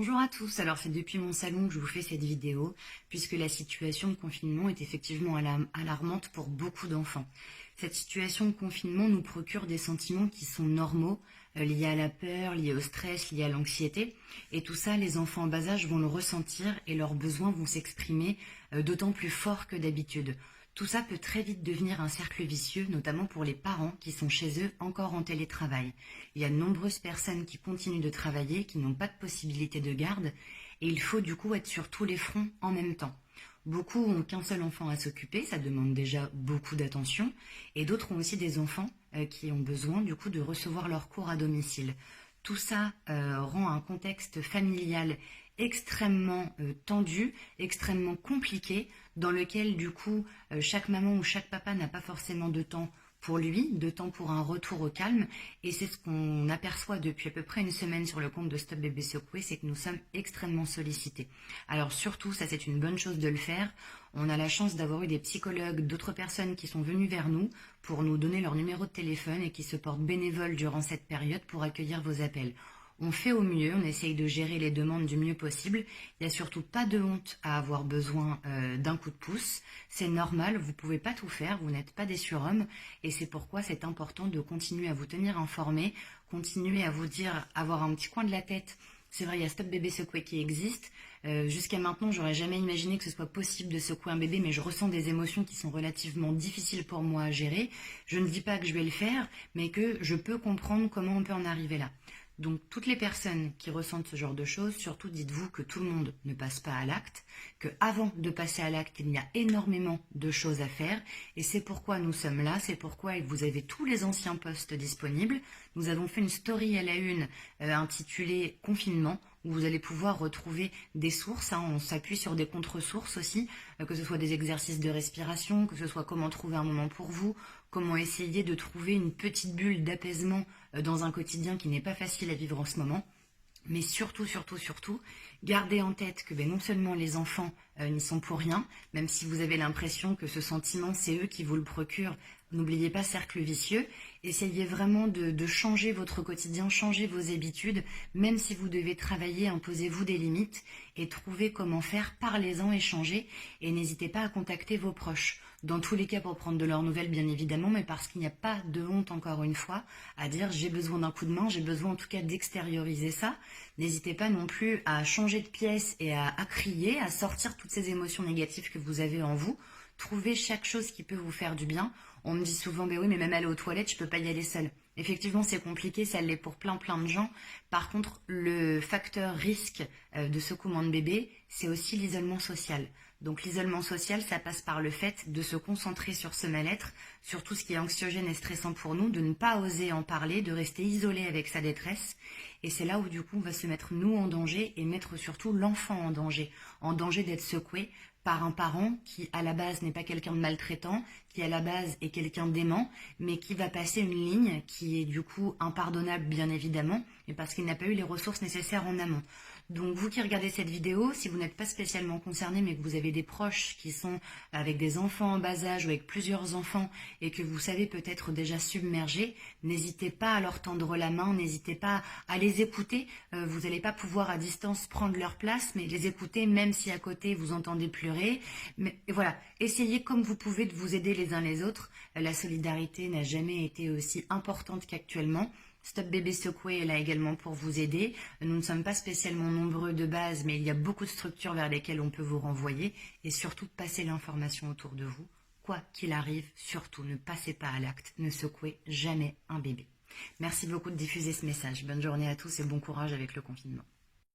Bonjour à tous, alors c'est depuis mon salon que je vous fais cette vidéo, puisque la situation de confinement est effectivement alarmante pour beaucoup d'enfants. Cette situation de confinement nous procure des sentiments qui sont normaux, liés à la peur, liés au stress, liés à l'anxiété, et tout ça, les enfants en bas âge vont le ressentir et leurs besoins vont s'exprimer d'autant plus fort que d'habitude. Tout ça peut très vite devenir un cercle vicieux, notamment pour les parents qui sont chez eux encore en télétravail. Il y a de nombreuses personnes qui continuent de travailler, qui n'ont pas de possibilité de garde, et il faut du coup être sur tous les fronts en même temps. Beaucoup ont qu'un seul enfant à s'occuper, ça demande déjà beaucoup d'attention, et d'autres ont aussi des enfants qui ont besoin du coup de recevoir leurs cours à domicile. Tout ça rend un contexte familial extrêmement tendu, extrêmement compliqué, dans lequel du coup chaque maman ou chaque papa n'a pas forcément de temps pour lui, de temps pour un retour au calme, et c'est ce qu'on aperçoit depuis à peu près une semaine sur le compte de Stop Bébé Secoué, c'est que nous sommes extrêmement sollicités. Alors surtout, ça c'est une bonne chose de le faire, on a la chance d'avoir eu des psychologues, d'autres personnes qui sont venues vers nous pour nous donner leur numéro de téléphone et qui se portent bénévoles durant cette période pour accueillir vos appels. On fait au mieux, on essaye de gérer les demandes du mieux possible. Il n'y a surtout pas de honte à avoir besoin d'un coup de pouce. C'est normal, vous ne pouvez pas tout faire, vous n'êtes pas des surhommes. Et c'est pourquoi c'est important de continuer à vous tenir informés, continuer à vous dire, avoir un petit coin de la tête. C'est vrai, il y a Stop Bébé Secoué qui existe. Jusqu'à maintenant, j'aurais jamais imaginé que ce soit possible de secouer un bébé, mais je ressens des émotions qui sont relativement difficiles pour moi à gérer. Je ne dis pas que je vais le faire, mais que je peux comprendre comment on peut en arriver là. Donc toutes les personnes qui ressentent ce genre de choses, surtout dites-vous que tout le monde ne passe pas à l'acte, qu'avant de passer à l'acte, il y a énormément de choses à faire, et c'est pourquoi nous sommes là, c'est pourquoi vous avez tous les anciens postes disponibles. Nous avons fait une story à la une intitulée « Confinement », où vous allez pouvoir retrouver des sources, on s'appuie sur des contre-sources aussi, que ce soit des exercices de respiration, que ce soit comment trouver un moment pour vous, comment essayer de trouver une petite bulle d'apaisement dans un quotidien qui n'est pas facile à vivre en ce moment. Mais surtout, gardez en tête que non seulement les enfants n'y sont pour rien, même si vous avez l'impression que ce sentiment, c'est eux qui vous le procurent, n'oubliez pas cercle vicieux, essayez vraiment de changer votre quotidien, changer vos habitudes, même si vous devez travailler, imposez-vous des limites et trouvez comment faire, parlez-en, échangez et n'hésitez pas à contacter vos proches. Dans tous les cas pour prendre de leurs nouvelles bien évidemment, mais parce qu'il n'y a pas de honte encore une fois à dire j'ai besoin d'un coup de main, j'ai besoin en tout cas d'extérioriser ça. N'hésitez pas non plus à changer de pièce et à crier, à sortir toutes ces émotions négatives que vous avez en vous. Trouvez chaque chose qui peut vous faire du bien. On me dit souvent, oui, mais même aller aux toilettes, je peux pas y aller seule. Effectivement, c'est compliqué, ça l'est pour plein de gens. Par contre, le facteur risque de secouement de bébé, c'est aussi l'isolement social. Donc l'isolement social, ça passe par le fait de se concentrer sur ce mal-être, sur tout ce qui est anxiogène et stressant pour nous, de ne pas oser en parler, de rester isolé avec sa détresse. Et c'est là où du coup on va se mettre nous en danger et mettre surtout l'enfant en danger d'être secoué par un parent qui à la base n'est pas quelqu'un de maltraitant, qui à la base est quelqu'un d'aimant, mais qui va passer une ligne qui est du coup impardonnable bien évidemment, et parce qu'il n'a pas eu les ressources nécessaires en amont. Donc vous qui regardez cette vidéo, si vous n'êtes pas spécialement concerné mais que vous avez des proches qui sont avec des enfants en bas âge ou avec plusieurs enfants et que vous savez peut-être déjà submergés, n'hésitez pas à leur tendre la main, n'hésitez pas à les écouter. Vous n'allez pas pouvoir à distance prendre leur place, mais les écouter même si à côté vous entendez pleurer. Mais voilà, essayez comme vous pouvez de vous aider les uns les autres. La solidarité n'a jamais été aussi importante qu'actuellement. Stop Bébé Secoué est là également pour vous aider. Nous ne sommes pas spécialement nombreux de base, mais il y a beaucoup de structures vers lesquelles on peut vous renvoyer. Et surtout, passez l'information autour de vous. Quoi qu'il arrive, surtout, ne passez pas à l'acte. Ne secouez jamais un bébé. Merci beaucoup de diffuser ce message. Bonne journée à tous et bon courage avec le confinement.